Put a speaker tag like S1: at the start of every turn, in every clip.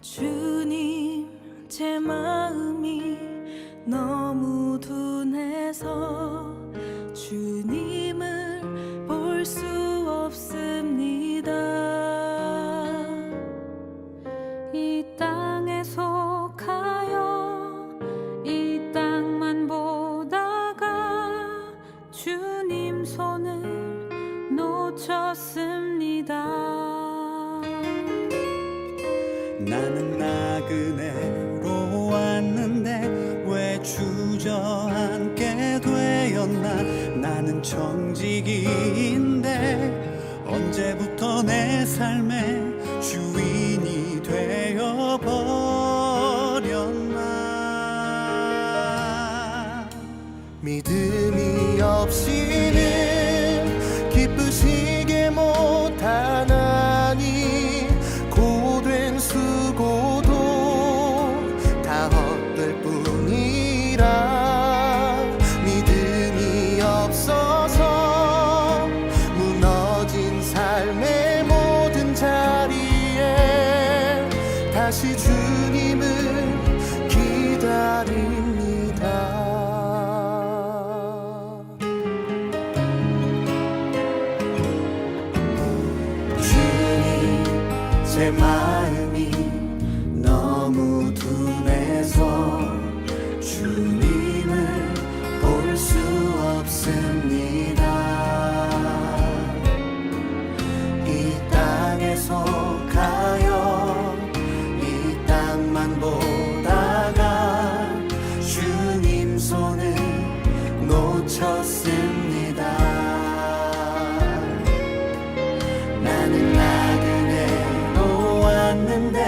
S1: 주님, 제 마음이 너무 둔해서 주님을 볼 수 없습니다. 이 땅에 속하여 이 땅만 보다가 주님 손을 놓쳤습니다.
S2: 나는 나그네로 왔는데 왜 주저앉게 되었나. 나는 청지기인데 언제부터 내 삶의 주인이 되어버렸나. 믿음이 없이는 기쁘시게 못하나니 고된 수고도 다 헛될 뿐이라. 믿음이 없어서 무너진 삶의 모든 자리에 다시 주님을 기다립니다. 주님, 제 마음이 너무 둔해서 주님을 볼 수 없습니다. 이 땅에 속하여 이 땅만 보다가 주님 손을 놓쳤습니다. 나는 나그네로 왔는데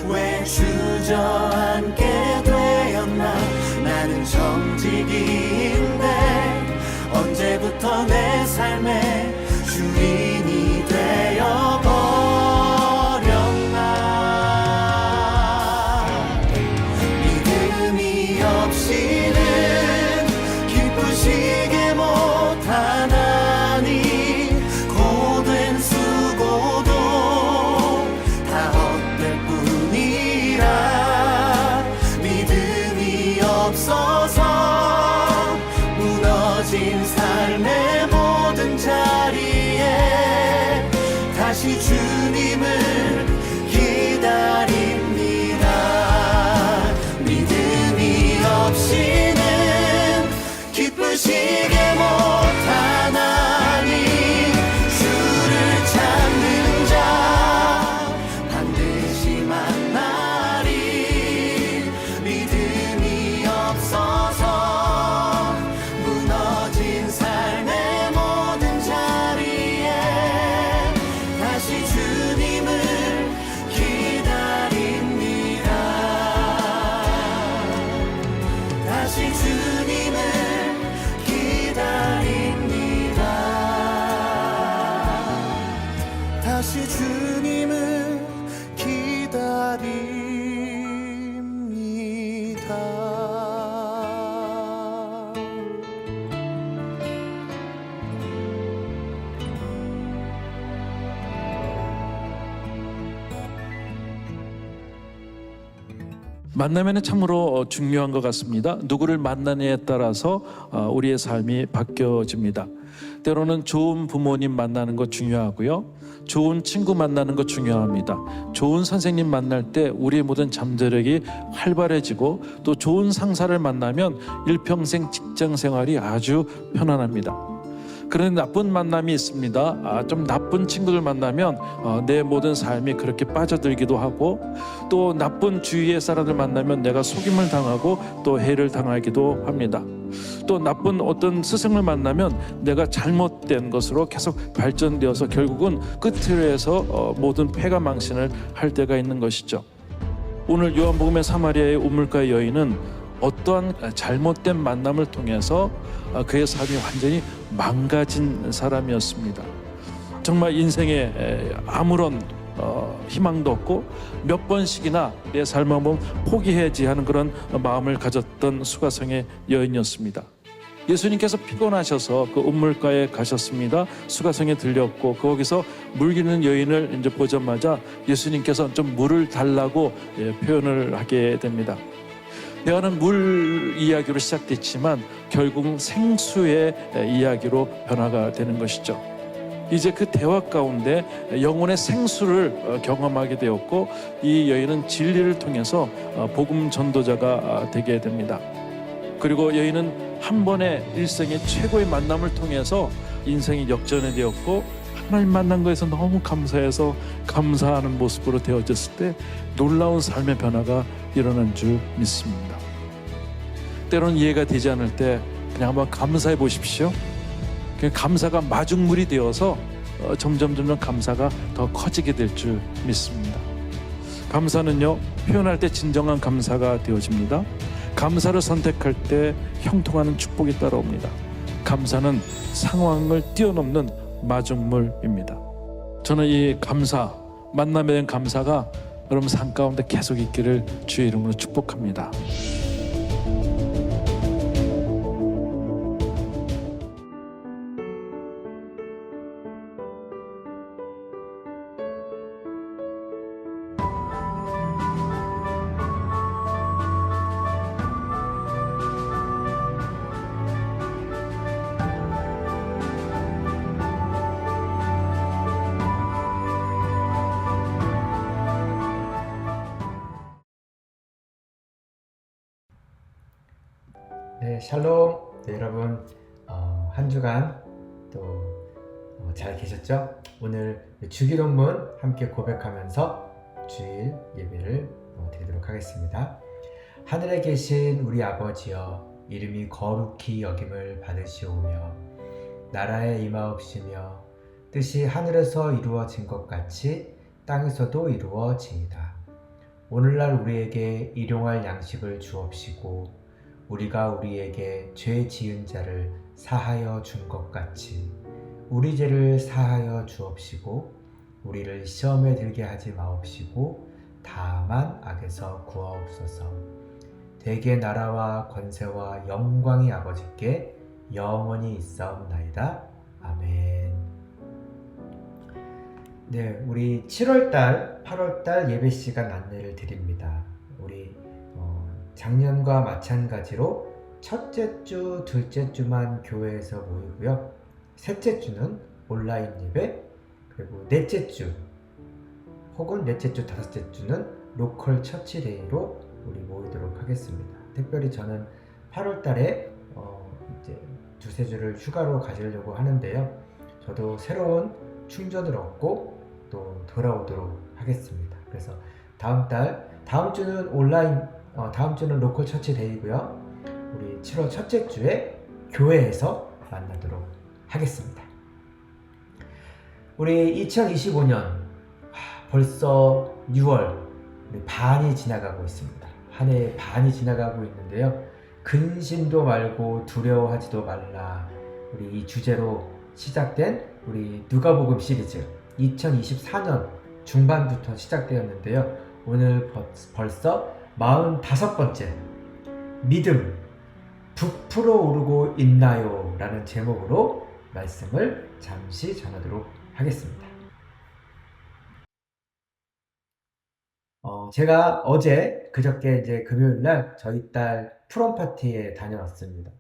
S2: 왜 주저앉게 되었나. 나는 청지기인데 언제부터 내 삶의 주인이 되어버렸나. 믿음이 없이는 기쁘시게 못하나니 고된 수고도 다 헛될 뿐이라. 믿음이 없어서 무너진 삶의 모든 자리에 다시 주님을 기다립니다. 믿음이 없이는 기쁘시게 못하나니 주를 찾는 자 반드시 만나리. 믿음이 없어서 무너진 삶의 모든 자리에 다시 주님을 기다립니다. 다시 주님을 기다립니다. 다시 주님을 기다립니다.
S3: 만나면은 참으로 중요한 것 같습니다. 누구를 만나느냐에 따라서 우리의 삶이 바뀌어집니다. 때로는 좋은 부모님 만나는 것 중요하고요, 좋은 친구 만나는 것 중요합니다. 좋은 선생님 만날 때 우리의 모든 잠재력이 활발해지고, 또 좋은 상사를 만나면 일평생 직장 생활이 아주 편안합니다. 그런데 나쁜 만남이 있습니다. 좀 나쁜 친구들 만나면 내 모든 삶이 그렇게 빠져들기도 하고, 또 나쁜 주위의 사람들 만나면 내가 속임을 당하고 또 해를 당하기도 합니다. 또 나쁜 어떤 스승을 만나면 내가 잘못된 것으로 계속 발전되어서 결국은 끝으로 해서 모든 패가 망신을 할 때가 있는 것이죠. 오늘 요한복음의 사마리아의 우물가의 여인은 어떠한 잘못된 만남을 통해서 그의 삶이 완전히 망가진 사람이었습니다. 정말 인생에 아무런 희망도 없고 몇 번씩이나 내 삶을 한번 포기해야지 하는 그런 마음을 가졌던 수가성의 여인이었습니다. 예수님께서 피곤하셔서 그 운물가에 가셨습니다. 수가성에 들렸고 거기서 물 기르는 여인을 이제 보자마자 예수님께서 좀 물을 달라고 표현을 하게 됩니다. 대화는 물 이야기로 시작됐지만 결국은 생수의 이야기로 변화가 되는 것이죠. 이제 그 대화 가운데 영혼의 생수를 경험하게 되었고 이 여인은 진리를 통해서 복음 전도자가 되게 됩니다. 그리고 여인은 한 번의 일생의 최고의 만남을 통해서 인생이 역전이 되었고 하나님 만난 거에서 너무 감사해서 감사하는 모습으로 되어졌을 때 놀라운 삶의 변화가 일어난 줄 믿습니다. 때로는 이해가 되지 않을 때 그냥 한번 감사해 보십시오. 그 감사가 마중물이 되어서 점점 감사가 더 커지게 될 줄 믿습니다. 감사는요, 표현할 때 진정한 감사가 되어집니다. 감사를 선택할 때 형통하는 축복이 따라옵니다. 감사는 상황을 뛰어넘는 마중물입니다. 저는 이 감사, 만남에 대한 감사가 여러분 삶 가운데 계속 있기를 주의 이름으로 축복합니다.
S4: 네, 샬롬. 네, 여러분 한 주간 또 잘 계셨죠? 오늘 주기도문 함께 고백하면서 주일 예배를 드리도록 하겠습니다. 하늘에 계신 우리 아버지여, 이름이 거룩히 여김을 받으시오며 나라에 임하옵시며 뜻이 하늘에서 이루어진 것 같이 땅에서도 이루어지이다. 오늘날 우리에게 일용할 양식을 주옵시고 우리가 우리에게 죄 지은 자를 사하여 준 것 같이 우리 죄를 사하여 주옵시고 우리를 시험에 들게 하지 마옵시고 다만 악에서 구하옵소서. 대개 나라와 권세와 영광이 아버지께 영원히 있사옵나이다. 아멘. 네, 우리 7월달, 8월달 예배 시간 안내를 드립니다. 우리 작년과 마찬가지로 첫째 주, 둘째 주만 교회에서 모이고요. 셋째 주는 온라인 예배, 그리고 넷째 주 혹은 넷째 주, 다섯째 주는 로컬 처치데이로 우리 모이도록 하겠습니다. 특별히 저는 8월 달에 이제 두세 주를 휴가로 가지려고 하는데요. 저도 새로운 충전을 얻고 또 돌아오도록 하겠습니다. 그래서 다음 주는 온라인, 다음 주는 로컬 처치데이고요. 우리 7월 첫째 주에 교회에서 만나도록 하겠습니다. 우리 2025년 벌써 6월 반이 지나가고 있습니다. 한 해 반이 지나가고 있는데요. 근심도 말고 두려워하지도 말라, 우리 이 주제로 시작된 우리 누가복음 시리즈 2024년 중반부터 시작되었는데요. 오늘 벌써 45번째 믿음 부풀어 오르고 있나요? 라는 제목으로 말씀을 잠시 전하도록 하겠습니다. 제가 그저께 이제 금요일날 저희 딸 프롬 파티에 다녀왔습니다.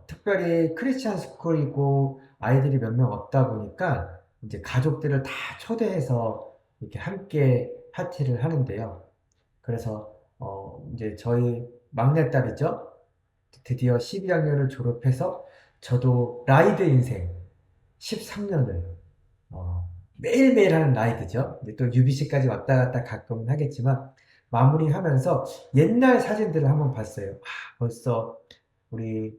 S4: 특별히 크리스찬 스쿨이고 아이들이 몇 명 없다 보니까 이제 가족들을 다 초대해서 이렇게 함께 파티를 하는데요. 그래서 이제 저희 막내딸이죠. 드디어 12학년을 졸업해서 저도 라이드 인생 13년을 매일매일 하는 라이드죠. 또 UBC까지 왔다 갔다 가끔 하겠지만 마무리하면서 옛날 사진들을 한번 봤어요. 벌써 우리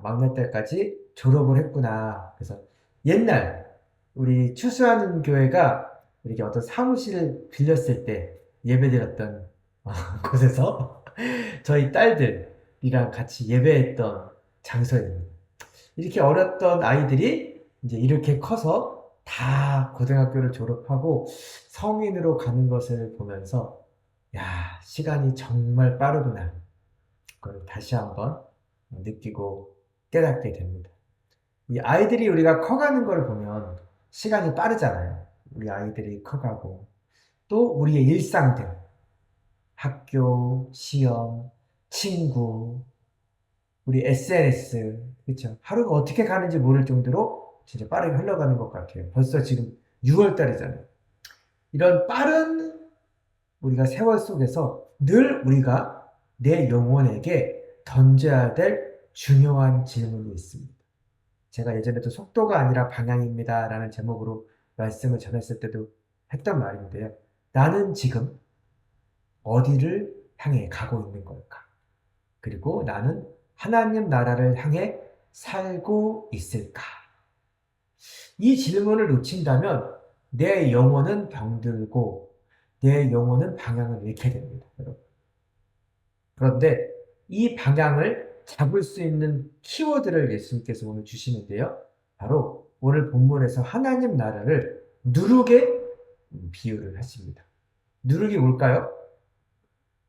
S4: 막내딸까지 졸업을 했구나. 그래서 옛날 우리 추수하는 교회가 이렇게 어떤 사무실을 빌렸을 때 예배드렸던 곳에서 저희 딸들이랑 같이 예배했던 장소입니다. 이렇게 어렸던 아이들이 이제 이렇게 커서 다 고등학교를 졸업하고 성인으로 가는 것을 보면서 야, 시간이 정말 빠르구나. 그걸 다시 한번 느끼고 깨닫게 됩니다. 이 아이들이 우리가 커가는 걸 보면 시간이 빠르잖아요. 우리 아이들이 커가고 또 우리의 일상들, 학교, 시험, 친구, 우리 SNS, 그렇죠? 하루가 어떻게 가는지 모를 정도로 진짜 빠르게 흘러가는 것 같아요. 벌써 지금 6월 달이잖아요. 이런 빠른 우리가 세월 속에서 늘 우리가 내 영혼에게 던져야 될 중요한 질문이 있습니다. 제가 예전에도 속도가 아니라 방향입니다 라는 제목으로 말씀을 전했을 때도 했던 말인데요. 나는 지금 어디를 향해 가고 있는 걸까? 그리고 나는 하나님 나라를 향해 살고 있을까? 이 질문을 놓친다면 내 영혼은 병들고 내 영혼은 방향을 잃게 됩니다. 여러분. 그런데 이 방향을 잡을 수 있는 키워드를 예수님께서 오늘 주시는데요. 바로 오늘 본문에서 하나님 나라를 누룩에 비유를 하십니다. 누룩이 뭘까요?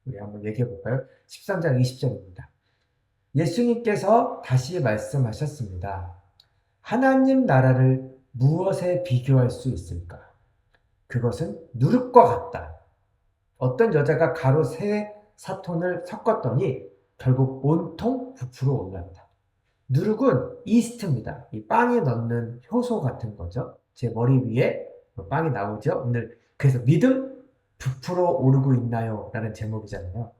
S4: 우리 한번 얘기해 볼까요? 13장 20절입니다. 예수님께서 다시 말씀하셨습니다. 하나님 나라를 무엇에 비교할 수 있을까? 그것은 누룩과 같다. 어떤 여자가 가루 3사톤을 섞었더니 결국 온통 부풀어 올랐다. 누룩은 이스트입니다. 이 빵에 넣는 효소 같은 거죠. 제 머리 위에 빵이 나오죠. 오늘 그래서 믿음 부풀어 오르고 있나요? 라는 제목이잖아요.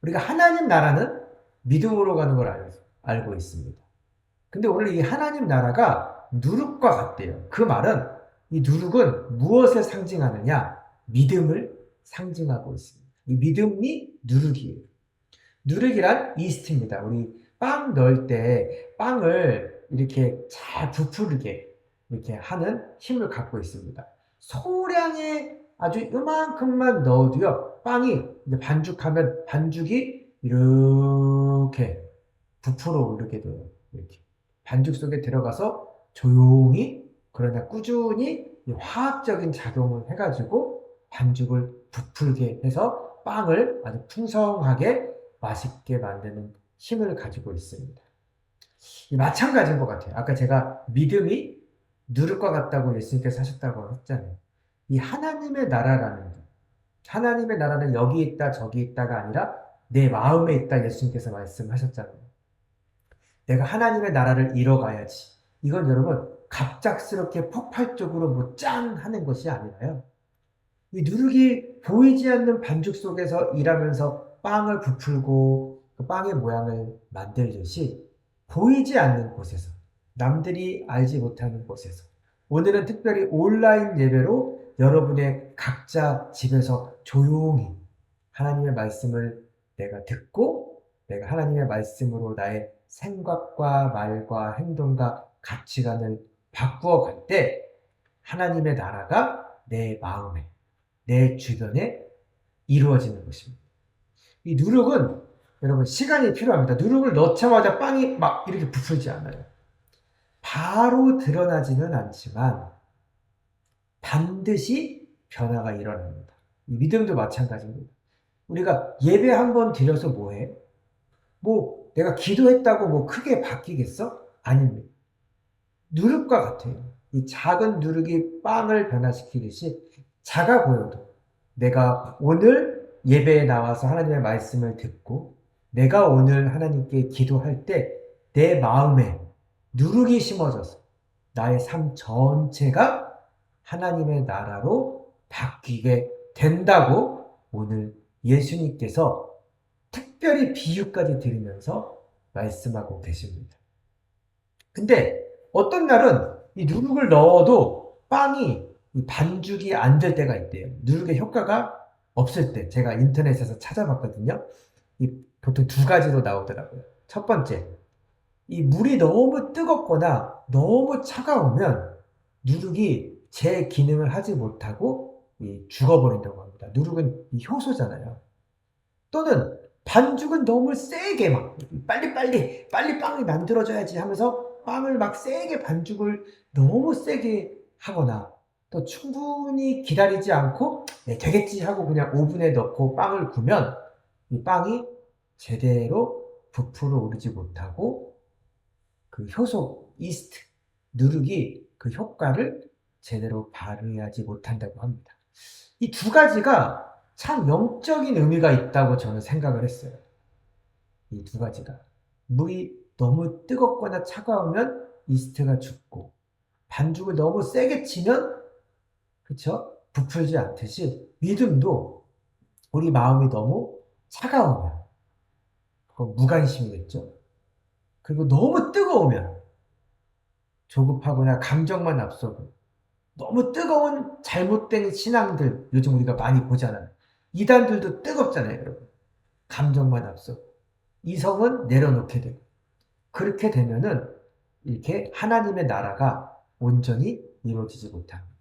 S4: 우리가 하나님 나라는 믿음으로 가는 걸 알고 있습니다. 근데 오늘 이 하나님 나라가 누룩과 같대요. 그 말은 이 누룩은 무엇을 상징하느냐? 믿음을 상징하고 있습니다. 이 믿음이 누룩이에요. 누룩이란 이스트입니다. 우리 빵 넣을 때 빵을 이렇게 잘 부풀게 이렇게 하는 힘을 갖고 있습니다. 소량의 아주 이만큼만 넣어도요, 빵이 이제 반죽하면 반죽이 이렇게 부풀어 오르게 돼요. 이렇게. 반죽 속에 들어가서 조용히, 그러나 꾸준히 화학적인 작용을 해가지고 반죽을 부풀게 해서 빵을 아주 풍성하게 맛있게 만드는 힘을 가지고 있습니다. 마찬가지인 것 같아요. 아까 제가 믿음이 누룩과 같다고 예수님께서 하셨다고 했잖아요. 이 하나님의 나라라는 것, 하나님의 나라는 여기 있다 저기 있다가 아니라 내 마음에 있다 예수님께서 말씀하셨잖아요. 내가 하나님의 나라를 이뤄가야지. 이건 여러분 갑작스럽게 폭발적으로 뭐 짠 하는 것이 아니라요. 이 누룩이 보이지 않는 반죽 속에서 일하면서 빵을 부풀고 그 빵의 모양을 만들듯이 보이지 않는 곳에서, 남들이 알지 못하는 곳에서, 오늘은 특별히 온라인 예배로 여러분의 각자 집에서 조용히 하나님의 말씀을 내가 듣고 내가 하나님의 말씀으로 나의 생각과 말과 행동과 가치관을 바꾸어 갈 때 하나님의 나라가 내 마음에, 내 주변에 이루어지는 것입니다. 이 누룩은 여러분 시간이 필요합니다. 누룩을 넣자마자 빵이 막 이렇게 부풀지 않아요. 바로 드러나지는 않지만 반드시 변화가 일어납니다. 이 믿음도 마찬가지입니다. 우리가 예배 한번 드려서 뭐해? 뭐 내가 기도했다고 뭐 크게 바뀌겠어? 아닙니다. 누룩과 같아요. 이 작은 누룩이 빵을 변화시키듯이 작아 보여도 내가 오늘 예배에 나와서 하나님의 말씀을 듣고 내가 오늘 하나님께 기도할 때 내 마음에 누룩이 심어져서 나의 삶 전체가 하나님의 나라로 바뀌게 된다고 오늘 예수님께서 특별히 비유까지 드리면서 말씀하고 계십니다. 근데 어떤 날은 이 누룩을 넣어도 빵이 이 반죽이 안 될 때가 있대요. 누룩의 효과가 없을 때. 제가 인터넷에서 찾아봤거든요. 보통 2가지로 나오더라고요. 첫 번째, 이 물이 너무 뜨겁거나 너무 차가우면 누룩이 제 기능을 하지 못하고 죽어버린다고 합니다. 누룩은 이 효소잖아요. 또는 반죽은 너무 세게 막 빨리 빵이 만들어져야지 하면서 빵을 막 세게 반죽을 너무 세게 하거나 또 충분히 기다리지 않고 네, 되겠지 하고 그냥 오븐에 넣고 빵을 구면 이 빵이 제대로 부풀어 오르지 못하고 그 효소, 이스트, 누룩이 그 효과를 제대로 발휘하지 못한다고 합니다. 이 두 가지가 참 영적인 의미가 있다고 저는 생각을 했어요. 이 두 가지가. 물이 너무 뜨겁거나 차가우면 이스트가 죽고 반죽을 너무 세게 치면 그쵸? 부풀지 않듯이 믿음도 우리 마음이 너무 차가우면 그건 무관심이겠죠. 그리고 너무 뜨거우면 조급하거나 감정만 앞서고 너무 뜨거운 잘못된 신앙들 요즘 우리가 많이 보잖아요. 이단들도 뜨겁잖아요, 여러분. 감정만 앞서고 이성은 내려놓게 되고 그렇게 되면은 이렇게 하나님의 나라가 온전히 이루어지지 못합니다.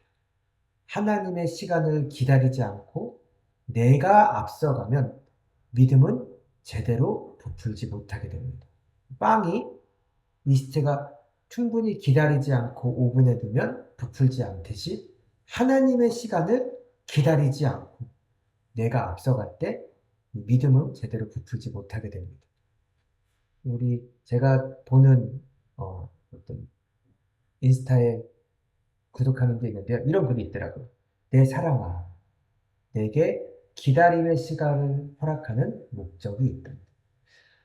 S4: 하나님의 시간을 기다리지 않고 내가 앞서가면 믿음은 제대로 부풀지 못하게 됩니다. 빵이 이스트가 충분히 기다리지 않고 오븐에 두면 부풀지 않듯이 하나님의 시간을 기다리지 않고 내가 앞서갈 때 믿음은 제대로 부풀지 못하게 됩니다. 제가 보는 어떤 인스타에 구독하는 게 있는데요. 이런 글이 있더라고요. 내 사랑아, 내게 기다림의 시간을 허락하는 목적이 있다.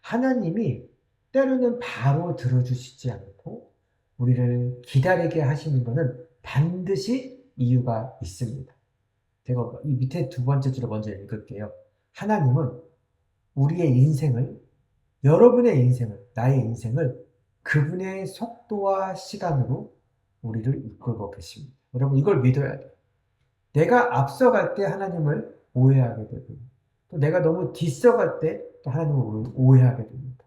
S4: 하나님이 때로는 바로 들어주시지 않고 우리를 기다리게 하시는 것은 반드시 이유가 있습니다. 제가 이 밑에 두 번째 줄을 먼저 읽을게요. 하나님은 우리의 인생을, 여러분의 인생을, 나의 인생을 그분의 속도와 시간으로 우리를 이끌고 계십니다. 여러분 이걸 믿어야 돼요. 내가 앞서갈 때 하나님을 오해하게 되고 또 내가 너무 뒤서갈 때 또 하나님을 오해하게 됩니다.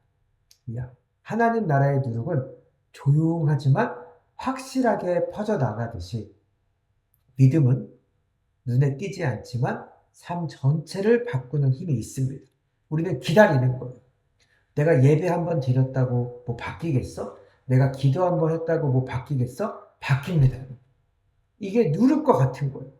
S4: 하나님 나라의 누룩은 조용하지만 확실하게 퍼져나가듯이 믿음은 눈에 띄지 않지만 삶 전체를 바꾸는 힘이 있습니다. 우리는 기다리는 거예요. 내가 예배 한번 드렸다고 뭐 바뀌겠어? 내가 기도 한번 했다고 뭐 바뀌겠어? 바뀝니다. 이게 누룩과 같은 거예요.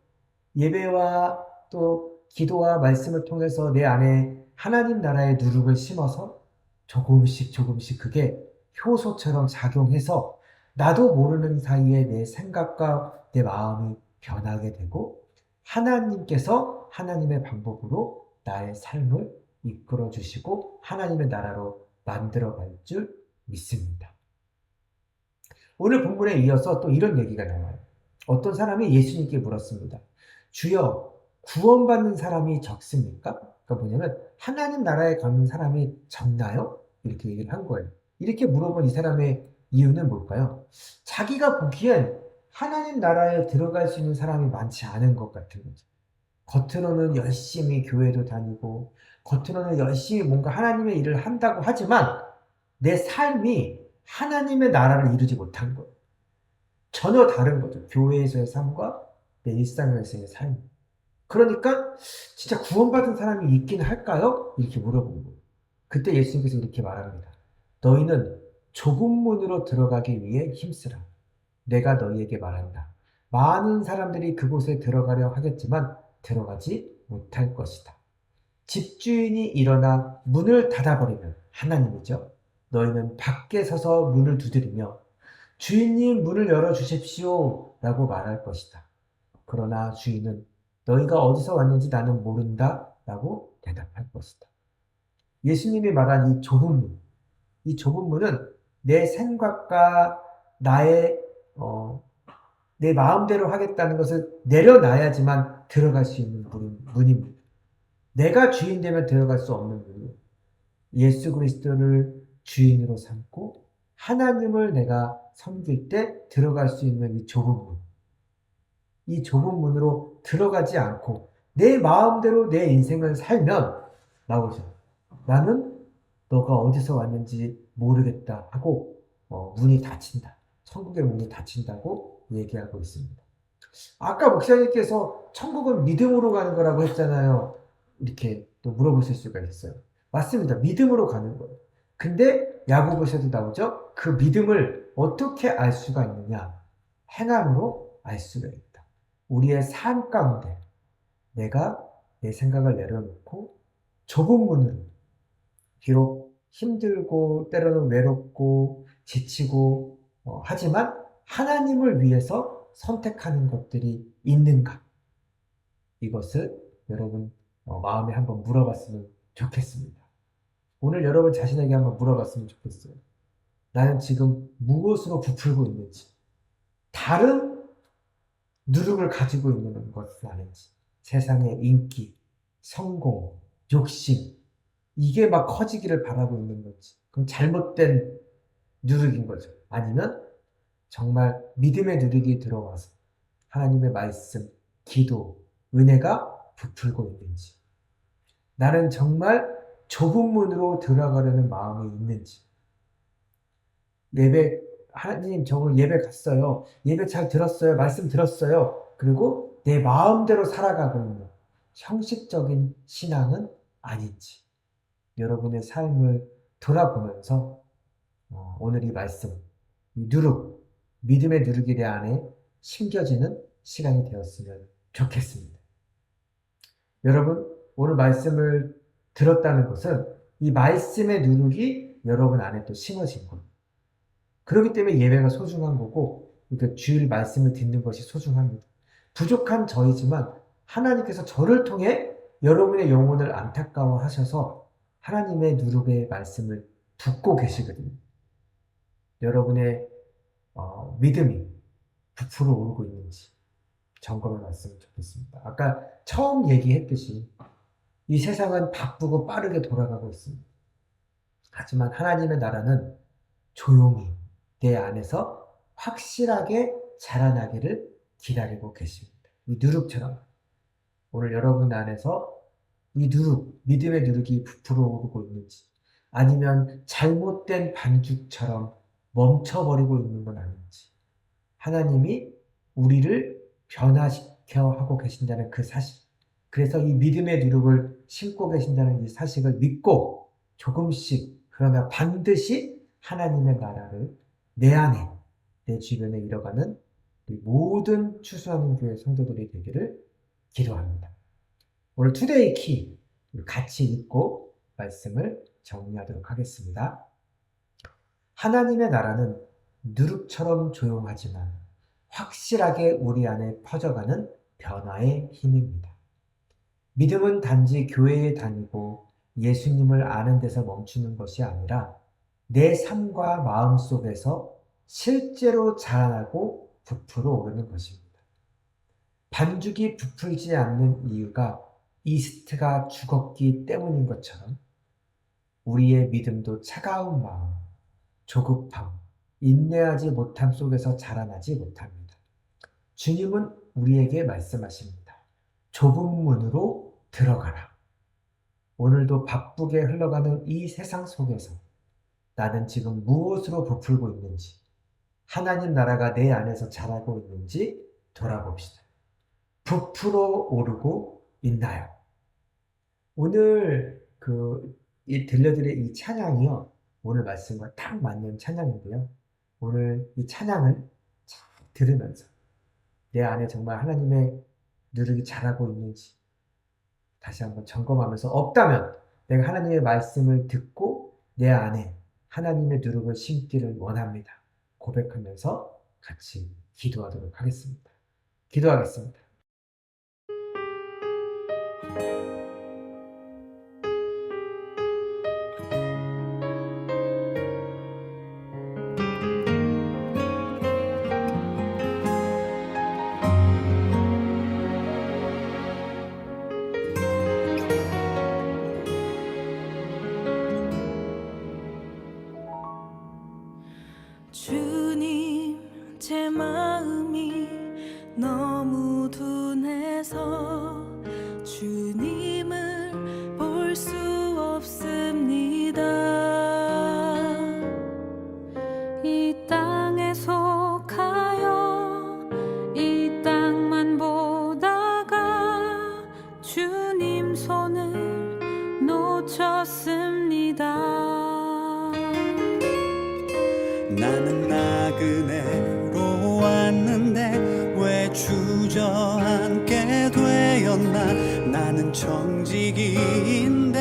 S4: 예배와 또 기도와 말씀을 통해서 내 안에 하나님 나라의 누룩을 심어서 조금씩 그게 효소처럼 작용해서 나도 모르는 사이에 내 생각과 내 마음이 변하게 되고 하나님께서 하나님의 방법으로 나의 삶을 이끌어 주시고 하나님의 나라로 만들어 갈 줄 믿습니다. 오늘 본문에 이어서 또 이런 얘기가 나와요. 어떤 사람이 예수님께 물었습니다. 주여, 구원받는 사람이 적습니까? 그러니까 뭐냐면 하나님 나라에 가는 사람이 적나요? 이렇게 얘기를 한 거예요. 이렇게 물어본 이 사람의 이유는 뭘까요? 자기가 보기엔 하나님 나라에 들어갈 수 있는 사람이 많지 않은 것 같은 거죠. 겉으로는 열심히 교회도 다니고 겉으로는 열심히 뭔가 하나님의 일을 한다고 하지만 내 삶이 하나님의 나라를 이루지 못한 거예요. 전혀 다른 거죠. 교회에서의 삶과 내 일상에서의 삶. 그러니까 진짜 구원받은 사람이 있긴 할까요? 이렇게 물어본 거예요. 그때 예수님께서 이렇게 말합니다. 너희는 좁은 문으로 들어가기 위해 힘쓰라. 내가 너희에게 말한다. 많은 사람들이 그곳에 들어가려 하겠지만 들어가지 못할 것이다. 집주인이 일어나 문을 닫아버리면 하나님이죠. 너희는 밖에 서서 문을 두드리며 주인님 문을 열어주십시오 라고 말할 것이다. 그러나 주인은 너희가 어디서 왔는지 나는 모른다 라고 대답할 것이다. 예수님이 말한 이 좁은 문은 내 생각과 내 마음대로 하겠다는 것을 내려놔야지만 들어갈 수 있는 문입니다. 내가 주인 되면 들어갈 수 없는 문이에요. 예수 그리스도를 주인으로 삼고 하나님을 내가 섬길 때 들어갈 수 있는 이 좁은 문. 이 좁은 문으로 들어가지 않고 내 마음대로 내 인생을 살면 나오죠. 나는 너가 어디서 왔는지 모르겠다 하고 문이 닫힌다. 천국의 문이 닫힌다고 얘기하고 있습니다. 아까 목사님께서 천국은 믿음으로 가는 거라고 했잖아요. 이렇게 또 물어보실 수가 있어요. 맞습니다. 믿음으로 가는 거예요. 근데 야고보서도 나오죠. 그 믿음을 어떻게 알 수가 있느냐? 행함으로 알 수가 있다. 우리의 삶 가운데 내가 내 생각을 내려놓고 좁은 문으로, 비록 힘들고 때로는 외롭고 지치고 하지만 하나님을 위해서 선택하는 것들이 있는가? 이것을 여러분 마음에 한번 물어봤으면 좋겠습니다. 오늘 여러분 자신에게 한번 물어봤으면 좋겠어요. 나는 지금 무엇으로 부풀고 있는지, 다른 누룩을 가지고 있는 것은 아닌지, 세상의 인기, 성공, 욕심, 이게 막 커지기를 바라고 있는 건지, 그럼 잘못된 누룩인 거죠. 아니면 정말 믿음의 누룩이 들어와서 하나님의 말씀, 기도, 은혜가 부풀고 있는지, 나는 정말 좁은 문으로 들어가려는 마음이 있는지, 예배, 하나님 저 오늘 예배 갔어요. 예배 잘 들었어요. 말씀 들었어요. 그리고 내 마음대로 살아가고 있는 형식적인 신앙은 아닌지, 여러분의 삶을 돌아보면서 오늘 이 말씀, 이 누룩, 믿음의 누룩이 내 안에 심겨지는 시간이 되었으면 좋겠습니다. 여러분, 오늘 말씀을 들었다는 것은 이 말씀의 누룩이 여러분 안에 또 심어진 겁니다. 그렇기 때문에 예배가 소중한 거고, 그러니까 주일 말씀을 듣는 것이 소중합니다. 부족한 저이지만 하나님께서 저를 통해 여러분의 영혼을 안타까워하셔서 하나님의 누룩의 말씀을 붓고 계시거든요. 여러분의 믿음이 부풀어 오르고 있는지 점검해 봤으면 좋겠습니다. 아까 처음 얘기했듯이 이 세상은 바쁘고 빠르게 돌아가고 있습니다. 하지만 하나님의 나라는 조용히 내 안에서 확실하게 자라나기를 기다리고 계십니다. 이 누룩처럼 오늘 여러분 안에서 이 누룩, 믿음의 누룩이 부풀어 오르고 있는지, 아니면 잘못된 반죽처럼 멈춰버리고 있는 건 아닌지, 하나님이 우리를 변화시켜 하고 계신다는 그 사실, 그래서 이 믿음의 누룩을 심고 계신다는 이 사실을 믿고 조금씩, 그러나 반드시 하나님의 나라를 내 안에, 내 주변에 이뤄가는 모든 추수하는 교회 성도들이 되기를 기도합니다. 오늘 투데이 키 같이 읽고 말씀을 정리하도록 하겠습니다. 하나님의 나라는 누룩처럼 조용하지만 확실하게 우리 안에 퍼져가는 변화의 힘입니다. 믿음은 단지 교회에 다니고 예수님을 아는 데서 멈추는 것이 아니라 내 삶과 마음 속에서 실제로 자라나고 부풀어 오르는 것입니다. 반죽이 부풀지 않는 이유가 이스트가 죽었기 때문인 것처럼 우리의 믿음도 차가운 마음, 조급함, 인내하지 못함 속에서 자라나지 못합니다. 주님은 우리에게 말씀하십니다. 좁은 문으로 들어가라. 오늘도 바쁘게 흘러가는 이 세상 속에서 나는 지금 무엇으로 부풀고 있는지, 하나님 나라가 내 안에서 자라고 있는지 돌아봅시다. 부풀어 오르고 있나요? 오늘 들려드릴 이 찬양이요, 오늘 말씀과 딱 맞는 찬양인데요. 오늘 이 찬양을 잘 들으면서 내 안에 정말 하나님의 누룩이 자라고 있는지 다시 한번 점검하면서, 없다면 내가 하나님의 말씀을 듣고 내 안에 하나님의 누룩을 심기를 원합니다. 고백하면서 같이 기도하도록 하겠습니다. 기도하겠습니다.
S1: 주님, 제 마음이 너무 둔해서 주님 없습니다.
S2: 나는 나그네로 왔는데 왜 주저앉게 되었나. 나는 청지기인데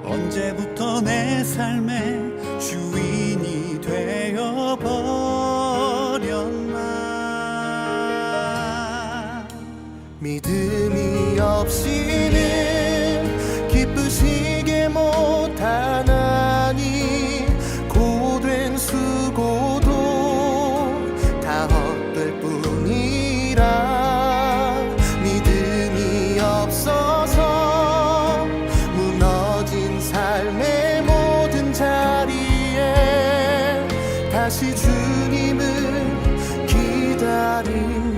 S2: 언제부터 내 삶의 주인이 되어버렸나. 믿음이 없이는 기쁘시게 못하나니 고된 수고도 다 헛될 뿐이라. 믿음이 없어서 무너진 삶의 모든 자리에 다시 주님을 기다립니다.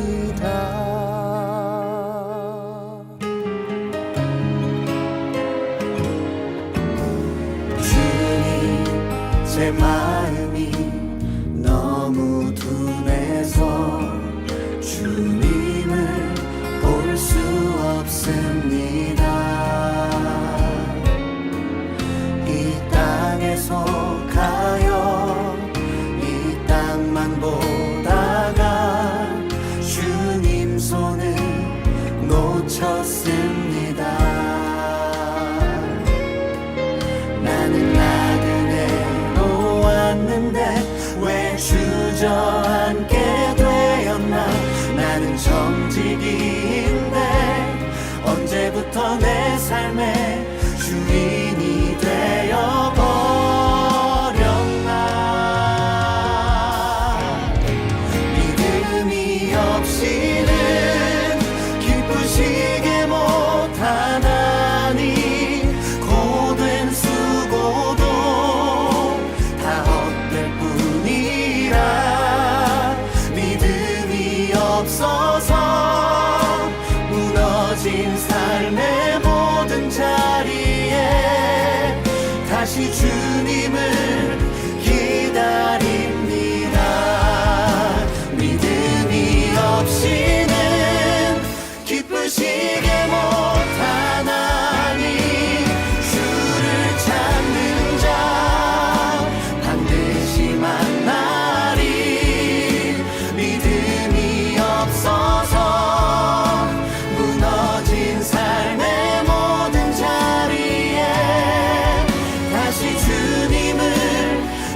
S2: 제 마음이 너무 둔해서 주님을 볼 수 없습니다. 이 땅에 속하여 이 땅만 보다가 주님 손을 놓쳤습니다. 나는 나그네로 왔는데 왜 주저앉게 되었나. 나는 정직인데 언제부터 내 삶의 주인이 되어버렸나. 믿음이 없이는 기쁘시게 못하나니 고된 수고도 다 헛될 뿐이라. 믿음이 없어서 무너진 삶의 모든 자리에 다시 주님을 기다립니다. 믿음이 없이는 기쁘시게 못하나니 주를 찾는 자 반드시 만나리. 믿음이 없어서 무너진 삶의 모든 자리에 다시 주님을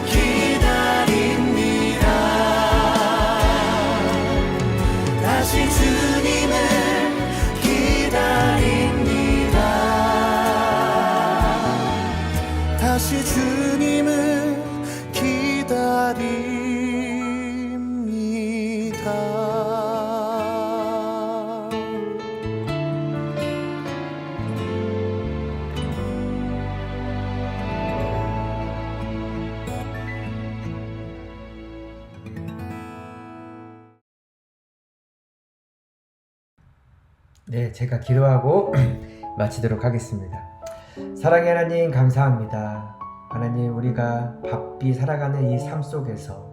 S2: 기다립니다. 다시 주님을 기다립니다. 다시 주님을 기다립니다.
S4: 네, 제가 기도하고 마치도록 하겠습니다. 사랑의 하나님, 감사합니다. 하나님, 우리가 바삐 살아가는 이 삶 속에서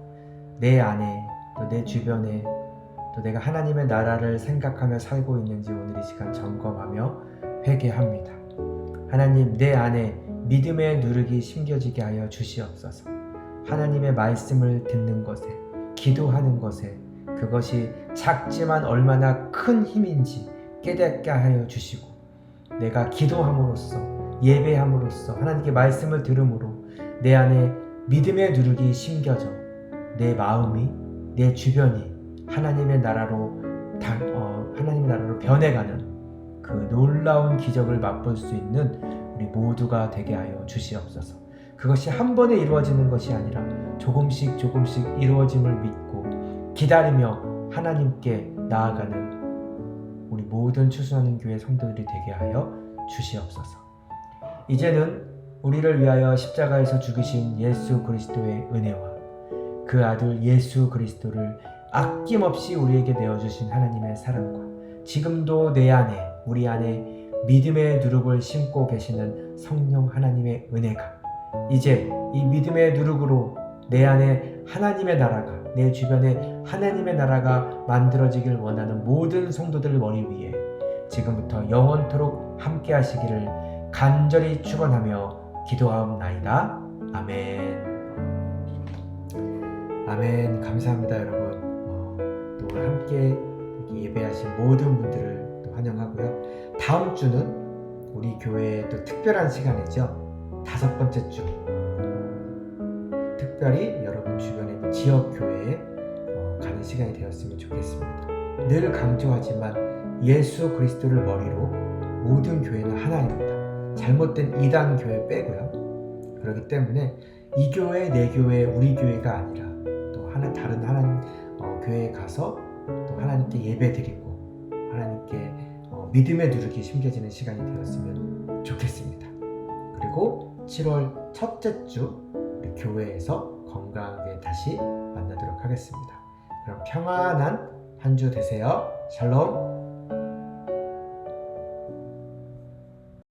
S4: 내 안에 또 내 주변에 또 내가 하나님의 나라를 생각하며 살고 있는지 오늘 이 시간 점검하며 회개합니다. 하나님, 내 안에 믿음의 누룩이 심겨지게 하여 주시옵소서. 하나님의 말씀을 듣는 것에, 기도하는 것에 그것이 작지만 얼마나 큰 힘인지 깨닫게 하여 주시고, 내가 기도함으로써, 예배함으로써, 하나님께 말씀을 들음으로 내 안에 믿음의 누룩이 심겨져 내 마음이, 내 주변이 하나님의 나라로 변해가는 그 놀라운 기적을 맛볼 수 있는 우리 모두가 되게 하여 주시옵소서. 그것이 한 번에 이루어지는 것이 아니라 조금씩 조금씩 이루어짐을 믿고 기다리며 하나님께 나아가는 우리 모든 추수하는 교회 성도들이 되게 하여 주시옵소서. 이제는 우리를 위하여 십자가에서 죽으신 예수 그리스도의 은혜와 그 아들 예수 그리스도를 아낌없이 우리에게 내어주신 하나님의 사랑과 지금도 내 안에, 우리 안에 믿음의 누룩을 심고 계시는 성령 하나님의 은혜가 이제 이 믿음의 누룩으로 내 안에 하나님의 나라가, 내 주변에 하나님의 나라가 만들어지길 원하는 모든 성도들 머리 위에 지금부터 영원토록 함께 하시기를 간절히 축원하며 기도하옵나이다. 아멘. 아멘. 감사합니다, 여러분. 또 오늘 함께 이렇게 예배하신 모든 분들을 또 환영하고요. 다음 주는 우리 교회의 또 특별한 시간이죠. 5번째 주. 특별히 여러분 주변에 있는 지역 교회에 가는 시간이 되었으면 좋겠습니다. 늘 강조하지만 예수 그리스도를 머리로 모든 교회는 하나입니다. 잘못된 이단 교회 빼고요. 그렇기 때문에 이 교회, 내 교회, 우리 교회가 아니라 또 다른 하나님 교회에 가서 또 하나님께 예배드리고 하나님께 믿음의 누룩이 심겨지는 시간이 되었으면 좋겠습니다. 그리고 7월 첫째 주 우리 교회에서 건강하게 다시 만나도록 하겠습니다. 그럼 평안한 한 주 되세요. 샬롬.